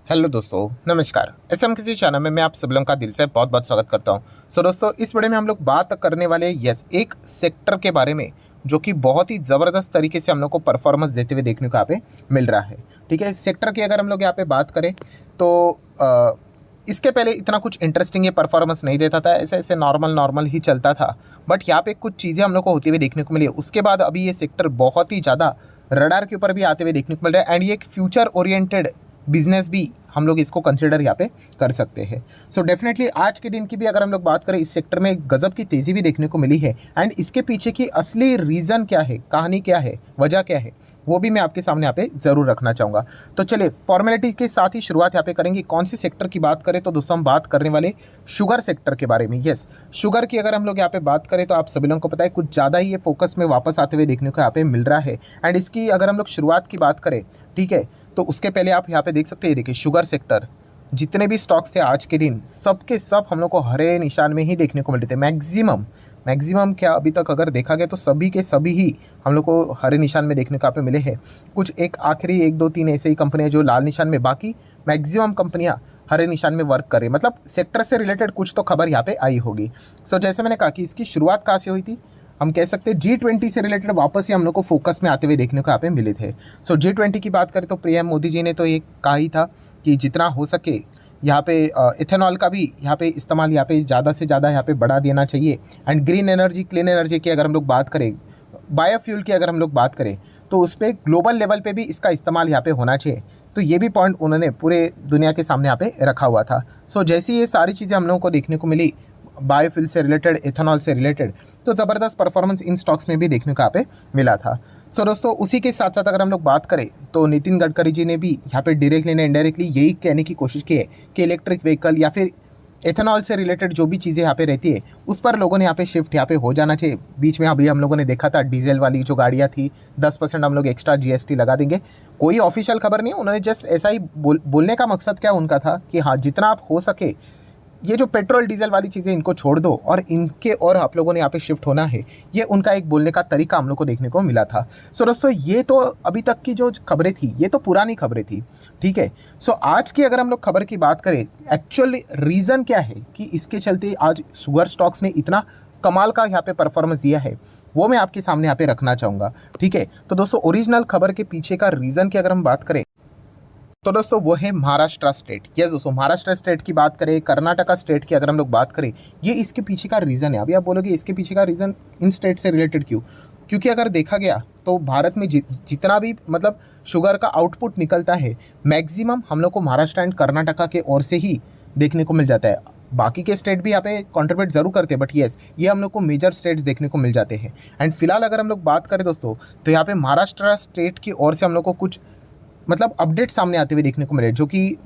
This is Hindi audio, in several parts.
हेलो दोस्तों, नमस्कार। एसएम किसी चैनल में मैं आप सब लोगों का दिल से बहुत बहुत स्वागत करता हूं। दोस्तों, इस वीडियो में हम लोग बात करने वाले एक सेक्टर के बारे में जो कि बहुत ही ज़बरदस्त तरीके से हम लोग को परफॉर्मेंस देते हुए देखने को यहाँ पे मिल रहा है। ठीक है, इस सेक्टर की अगर हम लोग यहाँ पे बात करें तो इसके पहले इतना कुछ इंटरेस्टिंग ये परफॉर्मेंस नहीं देता था, ऐसे ऐसे नॉर्मल ही चलता था। बट यहाँ पे कुछ चीज़ें हम लोग को होती हुई देखने को मिली। उसके बाद अभी ये सेक्टर बहुत ही ज़्यादा रडार के ऊपर भी आते हुए देखने को मिल रहा है, एंड ये एक फ्यूचर ओरिएंटेड बिजनेस भी हम लोग इसको कंसिडर यहाँ पे कर सकते हैं। सो डेफिनेटली आज के दिन की भी अगर हम लोग बात करें, इस सेक्टर में गजब की तेज़ी भी देखने को मिली है। एंड इसके पीछे की असली रीज़न क्या है, कहानी क्या है, वजह क्या है, वो भी मैं आपके सामने यहाँ पे ज़रूर रखना चाहूँगा। तो चलिए फॉर्मेलिटी के साथ ही शुरुआत यहाँ पे करेंगे। कौन सी सेक्टर की बात करें तो दोस्तों हम बात करने वाले शुगर सेक्टर के बारे में। यस, शुगर की अगर हम लोग यहाँ पे बात करें तो आप सभी लोगों को पता है कुछ ज़्यादा ही ये फोकस में वापस आते हुए देखने को यहाँ पे मिल रहा है। एंड इसकी अगर हम लोग शुरुआत की बात करें, ठीक है, तो उसके पहले आप यहाँ पे देख सकते हैं, देखिए शुगर सेक्टर जितने भी स्टॉक्स थे आज के दिन सब के सब हम लोग को हरे निशान में ही देखने को मिलते थे। मैक्सिमम क्या अभी तक अगर देखा गया तो सभी के सभी ही हम लोग को हरे निशान में देखने को यहाँ पे मिले हैं। कुछ एक आखिरी एक दो तीन ऐसे ही कंपनियां जो लाल निशान में, बाकी मैक्सिमम कंपनियां हरे निशान में वर्क कर रही, मतलब सेक्टर से रिलेटेड कुछ तो खबर यहाँ पे आई होगी। सो जैसे मैंने कहा कि इसकी शुरुआत कहाँ से हुई थी, हम कह सकते हैं G20 से रिलेटेड वापस ही हम लोग को फोकस में आते हुए देखने को यहाँ पे मिले थे। सो G20 की बात करें तो पीएम मोदी जी ने तो ये कहा ही था कि जितना हो सके यहाँ पे इथेनॉल का भी यहाँ पे इस्तेमाल यहाँ पे ज़्यादा से ज़्यादा यहाँ पे बढ़ा देना चाहिए। And green energy, clean energy की अगर हम लोग बात करें, बायोफ्यूल की अगर हम लोग बात करें तो उस पर ग्लोबल लेवल पे भी इसका इस्तेमाल यहाँ पे होना चाहिए। तो ये भी पॉइंट उन्होंने पूरे दुनिया के सामने यहाँ पे रखा हुआ था। सो जैसी ये सारी चीज़ें हम लोगों को देखने को मिली, बायोफ्यूल से रिलेटेड, इथेनॉल से रिलेटेड, तो ज़बरदस्त परफॉर्मेंस इन स्टॉक्स में भी देखने को यहाँ पे मिला था। सो दोस्तों, उसी के साथ साथ अगर हम लोग बात करें तो नितिन गडकरी जी ने भी यहाँ पे डायरेक्टली या इनडायरेक्टली यही कहने की कोशिश की है कि इलेक्ट्रिक व्हीकल या फिर एथेनॉल से रिलेटेड जो भी चीज़ें यहाँ पे रहती है उस पर लोगों ने यहाँ पे शिफ्ट यहाँ पे हो जाना चाहिए। बीच में अभी हम लोगों ने देखा था डीजल वाली जो गाड़ियाँ थी 10% हम लोग एक्स्ट्रा जीएसटी लगा देंगे। कोई ऑफिशियल खबर नहीं है, उन्होंने जस्ट ऐसा ही बोलने का मकसद क्या उनका था कि हाँ जितना आप हो सके ये जो पेट्रोल डीजल वाली चीज़ें इनको छोड़ दो और इनके और आप लोगों ने यहाँ पे शिफ्ट होना है। ये उनका एक बोलने का तरीका हम लोग को देखने को मिला था। सो दोस्तों, ये तो अभी तक की जो खबरें थी ये तो पुरानी खबरें थी, ठीक है। सो आज की अगर हम लोग खबर की बात करें, एक्चुअल रीज़न क्या है कि इसके चलते आज शुगर स्टॉक्स ने इतना कमाल का यहाँ पे परफॉर्मेंस दिया है, वो मैं आपके सामने यहाँ पे रखना चाहूँगा, ठीक है। तो दोस्तों, ओरिजिनल खबर के पीछे का रीज़न की अगर हम बात करें तो दोस्तों वो है महाराष्ट्र स्टेट। यस दोस्तों, महाराष्ट्र स्टेट की बात करें, कर्नाटका स्टेट की अगर हम लोग बात करें, ये इसके पीछे का रीज़न है। अभी आप बोलोगे इसके पीछे का रीज़न इन स्टेट से रिलेटेड क्यों? क्योंकि अगर देखा गया तो भारत में जितना भी मतलब शुगर का आउटपुट निकलता है मैक्सिमम हम लोग को महाराष्ट्र एंड कर्नाटका के ओर से ही देखने को मिल जाता है। बाकी के स्टेट भी यहाँ पे कंट्रीब्यूट जरूर करते हैं, बट येस ये हम लोग को मेजर स्टेट्स देखने को मिल जाते हैं। एंड फिलहाल अगर हम लोग बात करें दोस्तों तो यहाँ पे महाराष्ट्र स्टेट की ओर से हम लोग को कुछ मतलब अपडेट सामने आते हुए देखने को मिले, जो कि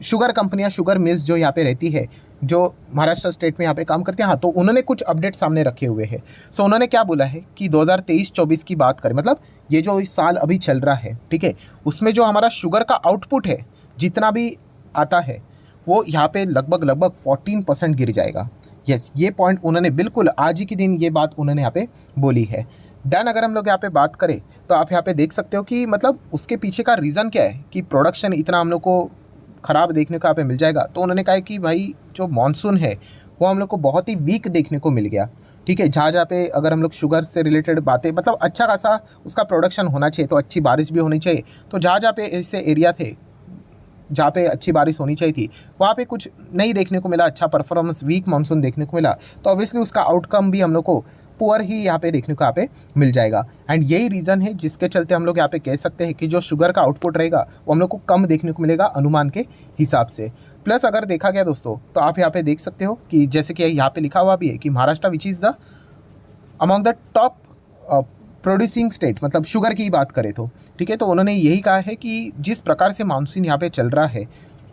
शुगर कंपनियां, शुगर मिल्स जो यहाँ पे रहती है, जो महाराष्ट्र स्टेट में यहाँ पे काम करते हैं, हाँ तो उन्होंने कुछ अपडेट सामने रखे हुए हैं। सो उन्होंने क्या बोला है कि 2023-24 की बात करें, मतलब ये जो इस साल अभी चल रहा है, ठीक है, उसमें जो हमारा शुगर का आउटपुट है जितना भी आता है वो यहाँ पे लगभग 14% गिर जाएगा। यस, ये पॉइंट उन्होंने बिल्कुल आज ही के दिन ये बात उन्होंने यहाँ पे बोली है। डन, अगर हम लोग यहाँ पे बात करें तो आप यहाँ पे देख सकते हो कि मतलब उसके पीछे का रीज़न क्या है कि प्रोडक्शन इतना हम लोग को ख़राब देखने को यहाँ पे मिल जाएगा। तो उन्होंने कहा कि भाई जो मानसून है वो हम लोग को बहुत ही वीक देखने को मिल गया, ठीक है। जहाँ पे अगर हम लोग शुगर से रिलेटेड बातें, मतलब अच्छा खासा उसका प्रोडक्शन होना चाहिए, तो अच्छी बारिश भी होनी चाहिए। तो जहाँ पे ऐसे एरिया थे जहाँ पे अच्छी बारिश होनी चाहिए थी वहाँ पे कुछ नहीं देखने को मिला, अच्छा परफॉर्मेंस, वीक मानसून देखने को मिला। तो ऑब्वियसली उसका आउटकम भी हम लोग को पुअर ही यहाँ पे देखने को यहाँ पे मिल जाएगा। एंड यही रीज़न है जिसके चलते हम लोग यहाँ पे कह सकते हैं कि जो शुगर का आउटपुट रहेगा वो हम लोग को कम देखने को मिलेगा अनुमान के हिसाब से। प्लस अगर देखा गया दोस्तों तो आप यहाँ पे देख सकते हो कि जैसे कि यहाँ पे लिखा हुआ भी है कि Maharashtra which is the among the top producing state, मतलब शुगर की बात करें तो, ठीक है। तो उन्होंने यही कहा है कि जिस प्रकार से मानसून यहाँ पे चल रहा है,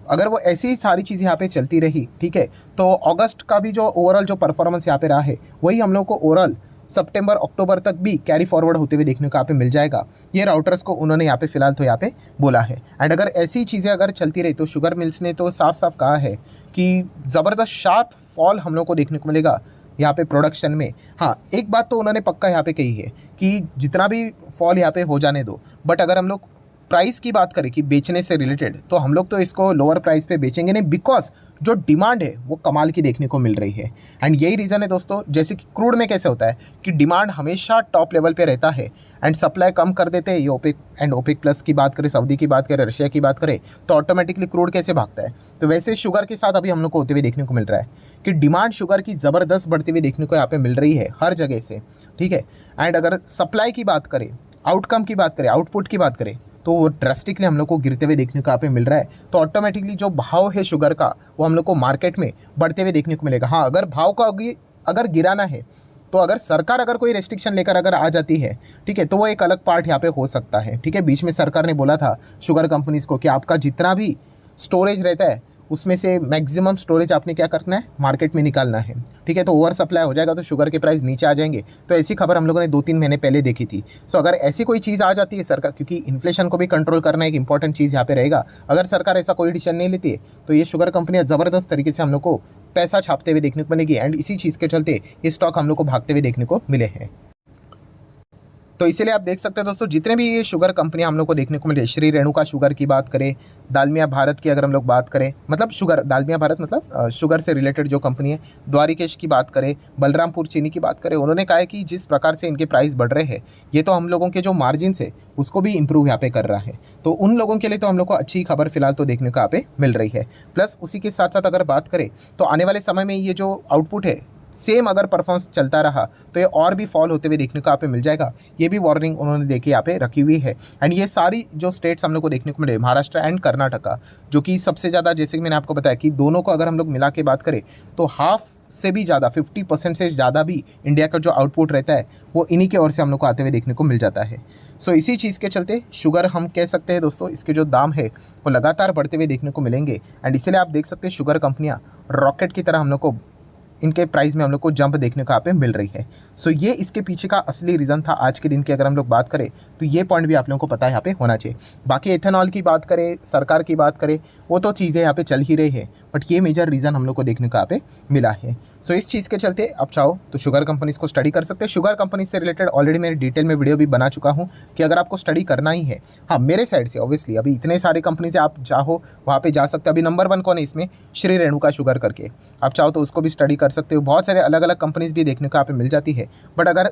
अगर वो ऐसी ही सारी चीज़ें यहाँ पे चलती रही, ठीक है, तो अगस्त का भी जो ओवरऑल जो परफॉर्मेंस यहाँ पे रहा है वही हम लोग को ओवरऑल सितंबर अक्टूबर तक भी कैरी फॉरवर्ड होते हुए देखने को यहाँ पे मिल जाएगा। ये राउटर्स को उन्होंने यहाँ पे फिलहाल तो यहाँ पे बोला है। एंड अगर ऐसी चीज़ें अगर चलती रही तो शुगर मिल्स ने तो साफ साफ कहा है कि ज़बरदस्त शार्प फॉल हम लोग को देखने को मिलेगा यहाँ पे प्रोडक्शन में। हाँ, एक बात तो उन्होंने पक्का यहाँ पे कही है कि जितना भी फॉल यहाँ पे हो जाने दो, बट अगर हम लोग प्राइस की बात करें कि बेचने से रिलेटेड, तो हम लोग तो इसको लोअर प्राइस पे बेचेंगे नहीं, बिकॉज जो डिमांड है वो कमाल की देखने को मिल रही है। एंड यही रीज़न है दोस्तों, जैसे कि क्रूड में कैसे होता है कि डिमांड हमेशा टॉप लेवल पे रहता है एंड सप्लाई कम कर देते हैं। ये ओपेक एंड ओपेक प्लस की बात करें, सऊदी की बात करें, रशिया की बात करें, तो ऑटोमेटिकली क्रूड कैसे भागता है। तो वैसे शुगर के साथ अभी हम लोग को होते हुए देखने को मिल रहा है कि डिमांड शुगर की ज़बरदस्त बढ़ती हुई देखने को यहाँ पे मिल रही है हर जगह से, ठीक है। एंड अगर सप्लाई की बात करें, आउटकम की बात करें, आउटपुट की बात करें, तो वो ड्रास्टिकली हम लोग को गिरते हुए देखने को यहाँ पे मिल रहा है। तो ऑटोमेटिकली जो भाव है शुगर का वो हम लोग को मार्केट में बढ़ते हुए देखने को मिलेगा। हाँ, अगर भाव का अगर गिराना है तो अगर सरकार अगर कोई रेस्ट्रिक्शन लेकर अगर आ जाती है, ठीक है, तो वो एक अलग पार्ट यहाँ पे हो सकता है, ठीक है। बीच में सरकार ने बोला था शुगर कंपनीज़ को कि आपका जितना भी स्टोरेज रहता है उसमें से मैक्सिमम स्टोरेज आपने क्या करना है, मार्केट में निकालना है, ठीक है। तो ओवर सप्लाई हो जाएगा तो शुगर के प्राइस नीचे आ जाएंगे। तो ऐसी खबर हम लोगों ने 2-3 महीने पहले देखी थी। सो अगर ऐसी कोई चीज़ आ जाती है सरकार, क्योंकि इन्फ्लेशन को भी कंट्रोल करना एक इंपॉर्टेंट चीज़ यहाँ पे रहेगा, अगर सरकार ऐसा कोई डिसीजन नहीं लेती है तो ये शुगर कंपनियाँ ज़बरदस्त तरीके से हम लोग को पैसा छापते हुए देखने को मिलेगी। एंड इसी चीज़ के चलते ये स्टॉक हम लोग को भागते हुए देखने को मिले हैं। तो इसीलिए आप देख सकते हैं दोस्तों, जितने भी ये शुगर कंपनियां हम लोग को देखने को मिले, श्री रेणुका शुगर की बात करें, दालमिया भारत की अगर हम लोग बात करें, मतलब शुगर दालमिया भारत मतलब शुगर से रिलेटेड जो कंपनी है, द्वारिकेश की बात करें, बलरामपुर चीनी की बात करें, उन्होंने कहा है कि जिस प्रकार से इनके प्राइस बढ़ रहे हैं ये तो हम लोगों के जो मार्जिन है उसको भी इंप्रूव यहाँ पे कर रहा है। तो उन लोगों के लिए तो हम लोग को अच्छी खबर फिलहाल तो देखने को यहाँ पे मिल रही है। प्लस उसी के साथ साथ अगर बात करें तो आने वाले समय में ये जो आउटपुट है सेम अगर परफॉर्मेंस चलता रहा तो ये और भी फॉल होते हुए देखने को यहाँ पे मिल जाएगा। ये भी वार्निंग उन्होंने देखी यहाँ पे रखी हुई है। एंड ये सारी जो स्टेट्स हम लोग को देखने को मिले, महाराष्ट्र एंड कर्नाटका, जो कि सबसे ज़्यादा, जैसे कि मैंने आपको बताया कि दोनों को अगर हम लोग मिला के बात करें तो हाफ से भी ज़्यादा 50% से ज़्यादा भी इंडिया का जो आउटपुट रहता है वो इन्हीं के ओर से हम लोग को आते हुए देखने को मिल जाता है। सो इसी चीज़ के चलते शुगर हम कह सकते हैं दोस्तों, इसके जो दाम है वो लगातार बढ़ते हुए देखने को मिलेंगे। एंड इसलिए आप देख सकते हैं शुगर कंपनियाँ रॉकेट की तरह हम लोग को इनके प्राइस में हम लोग को जंप देखने को यहाँ पे मिल रही है। सो ये इसके पीछे का असली रीज़न था आज के दिन की अगर हम लोग बात करें तो ये पॉइंट भी आप लोगों को पता है यहाँ पे होना चाहिए। बाकी एथेनॉल की बात करें, सरकार की बात करें, वो तो चीज़ें यहाँ पे चल ही रही है, बट ये मेजर रीज़न हम लोग को देखने को यहाँ पे मिला है। सो इस चीज़ के चलते आप चाहो तो शुगर कंपनीज़ को स्टडी कर सकते हैं। शुगर कंपनी से रिलेटेड ऑलरेडी मैंने डिटेल में वीडियो भी बना चुका हूँ कि अगर आपको स्टडी करना ही है, हाँ मेरे साइड से ऑब्वियसली अभी इतने सारे कंपनी से आप चाहो वहाँ पे जा सकते हैं। अभी नंबर 1 कौन है इसमें, श्री रेणुका शुगर करके, आप चाहो तो उसको भी स्टडी कर सकते हो। बहुत सारे अलग अलग कंपनीज़ भी देखने को यहाँ पे मिल जाती है। बट अगर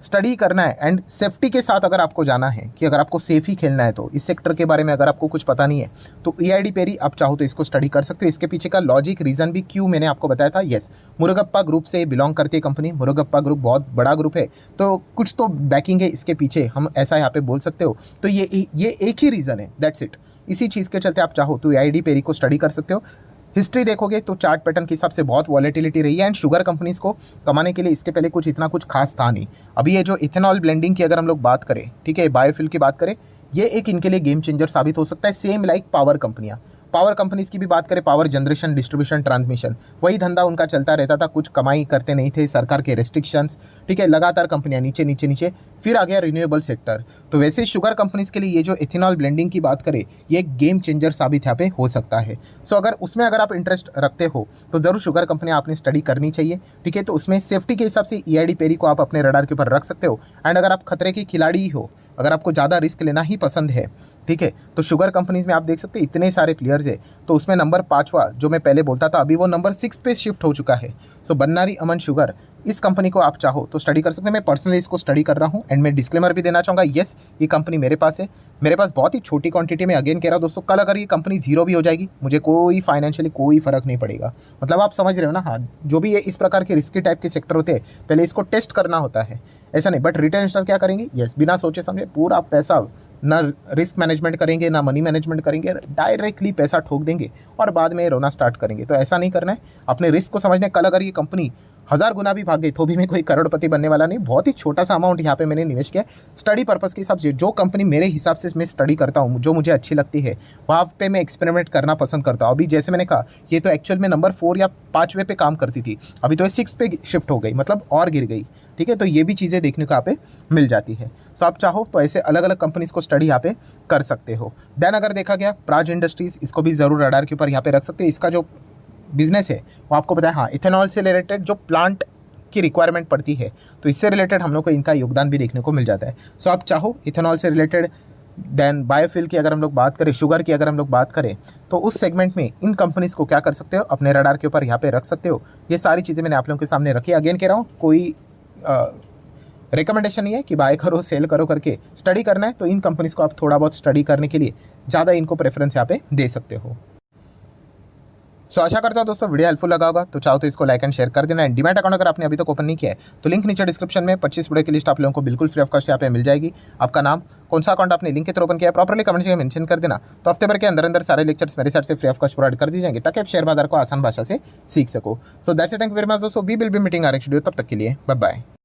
स्टडी करना है एंड सेफ्टी के साथ अगर आपको जाना है कि अगर आपको सेफ ही खेलना है, तो इस सेक्टर के बारे में अगर आपको कुछ पता नहीं है तो EID पेरी आप चाहो तो इसको स्टडी कर सकते हो। इसके पीछे का लॉजिक रीज़न भी क्यों मैंने आपको बताया था। यस, मुरुगप्पा ग्रुप से बिलोंग करती है कंपनी। मुरुगप्पा ग्रुप बहुत बड़ा ग्रुप है, तो कुछ तो बैकिंग है इसके पीछे, हम ऐसा यहाँ पे बोल सकते हो। तो ये एक ही रीज़न है, दैट्स इट। इसी चीज़ के चलते आप चाहो तो EID पेरी को स्टडी कर सकते हो। हिस्ट्री देखोगे तो चार्ट पैटर्न के हिसाब से बहुत वॉलेटिलिटी रही है एंड शुगर कंपनीज़ को कमाने के लिए इसके पहले कुछ खास था नहीं। अभी ये जो इथेनॉल ब्लेंडिंग की अगर हम लोग बात करें, ठीक है, बायोफ्यूल की बात करें, ये एक इनके लिए गेम चेंजर साबित हो सकता है। सेम लाइक पावर कंपनीज़ की भी बात करें, पावर जनरेशन, डिस्ट्रीब्यूशन, ट्रांसमिशन, वही धंधा उनका चलता रहता था, कुछ कमाई करते नहीं थे, सरकार के रेस्ट्रिक्शंस, ठीक है, लगातार कंपनियां नीचे, फिर आ गया रिन्यूएबल सेक्टर। तो वैसे शुगर कंपनीज़ के लिए ये जो इथेनॉल ब्लेंडिंग की बात करें, ये एक गेम चेंजर साबित यहाँ पे हो सकता है। सो अगर उसमें अगर आप इंटरेस्ट रखते हो तो ज़रूर शुगर कंपनी आपने स्टडी करनी चाहिए, ठीक है। तो उसमें सेफ्टी के हिसाब से EID पेरी को आप अपने रडार के ऊपर रख सकते हो। एंड अगर आप खतरे की खिलाड़ी हो, अगर आपको ज़्यादा रिस्क लेना ही पसंद है, ठीक है, तो शुगर कंपनीज़ में आप देख सकते हैं इतने सारे प्लेयर्स है। तो उसमें नंबर 5वां जो मैं पहले बोलता था, अभी वो नंबर 6 पे शिफ्ट हो चुका है। सो बन्नारी अमन शुगर, इस कंपनी को आप चाहो तो स्टडी कर सकते हैं। मैं पर्सनली इसको स्टडी कर रहा हूँ एंड मैं डिस्क्लेमर भी देना चाहूँगा, येस ये कंपनी मेरे पास है, मेरे पास बहुत ही छोटी क्वांटिटी में। अगेन कह रहा हूँ दोस्तों, कल अगर ये कंपनी जीरो भी हो जाएगी, मुझे कोई फाइनेंशियली कोई फ़र्क नहीं पड़ेगा। मतलब आप समझ रहे हो ना। हाँ, जो भी ये इस प्रकार के रिस्की टाइप के सेक्टर होते हैं, पहले इसको टेस्ट करना होता है, ऐसा नहीं। बट रिटेल इन्वेस्टर क्या करेंगे, यस बिना सोचे समझे पूरा पैसा, ना रिस्क मैनेजमेंट करेंगे ना मनी मैनेजमेंट करेंगे, डायरेक्टली पैसा ठोक देंगे और बाद में रोना स्टार्ट करेंगे। तो ऐसा नहीं करना है, अपने रिस्क को समझना है। कल अगर ये कंपनी 1000 गुना भी भाग गई तो भी मैं कोई करोड़पति बनने वाला नहीं। बहुत ही छोटा सा अमाउंट यहाँ पे मैंने निवेश किया स्टडी पर्पस के हिसाब से। जो कंपनी मेरे हिसाब से मैं स्टडी करता हूँ, जो मुझे अच्छी लगती है, वहाँ पे मैं एक्सपेरिमेंट करना पसंद करता हूँ। अभी जैसे मैंने कहा, ये तो एक्चुअल में नंबर 4 या 5वें पे काम करती थी, अभी तो ये 6 पे शिफ्ट हो गई, मतलब और गिर गई, ठीक है। तो ये भी चीज़ें देखने को यहाँ पे मिल जाती है। सो आप चाहो तो ऐसे अलग अलग कंपनीज़ को स्टडी यहाँ पे कर सकते हो। देन अगर देखा गया प्राज इंडस्ट्रीज़, इसको भी ज़रूर रडार के ऊपर यहाँ पे रख सकते हैं। इसका जो बिजनेस है वो आपको पता है, हाँ, इथेनॉल से रिलेटेड जो प्लांट की रिक्वायरमेंट पड़ती है, तो इससे रिलेटेड हम लोग को इनका योगदान भी देखने को मिल जाता है। सो आप चाहो इथेनॉल से रिलेटेड देन बायोफ्यूल की अगर हम लोग बात करें, शुगर की अगर हम लोग बात करें, तो उस सेगमेंट में इन कंपनीज़ को क्या कर सकते हो, अपने रडार के ऊपर यहाँ पे रख सकते हो। ये सारी चीज़ें मैंने आप लोगों के सामने रखी। अगेन कह रहा हूँ, कोई रिकमेंडेशन नहीं है कि बाय करो सेल करो करके। स्टडी करना है तो इन कंपनीज़ को आप थोड़ा बहुत स्टडी करने के लिए ज़्यादा इनको प्रेफरेंस यहाँ पे दे सकते हो। सो आशा करता हूँ दोस्तों वीडियो हेल्पफुल लगा होगा, तो चाहो तो इसको लाइक एंड शेयर कर देना। एंड डीमैट अकाउंट अगर आपने अभी तक ओपन नहीं किया है तो लिंक नीचे डिस्क्रिप्शन में 25 वीडियो की लिस्ट आप लोगों को बिल्कुल फ्री ऑफ कॉस्ट यहाँ पे मिल जाएगी। आपका नाम, कौन सा अकाउंट आपने लिंक के थ्रू ओपन किया है, प्रॉपर्ली कमेंट में मेंशन कर देना। तो हफ्ते भर के अंदर अंदर सारे लेक्चर्स मेरे साइड से फ्री ऑफ कॉस्ट प्रोवाइड कर दी जाएंगे, ताकि आप शेयर बाजार को आसान भाषा से सीख सको। So that's it, thank you very much दोस्तों, we will be meeting our next video. तब तक के लिए बाय बाय।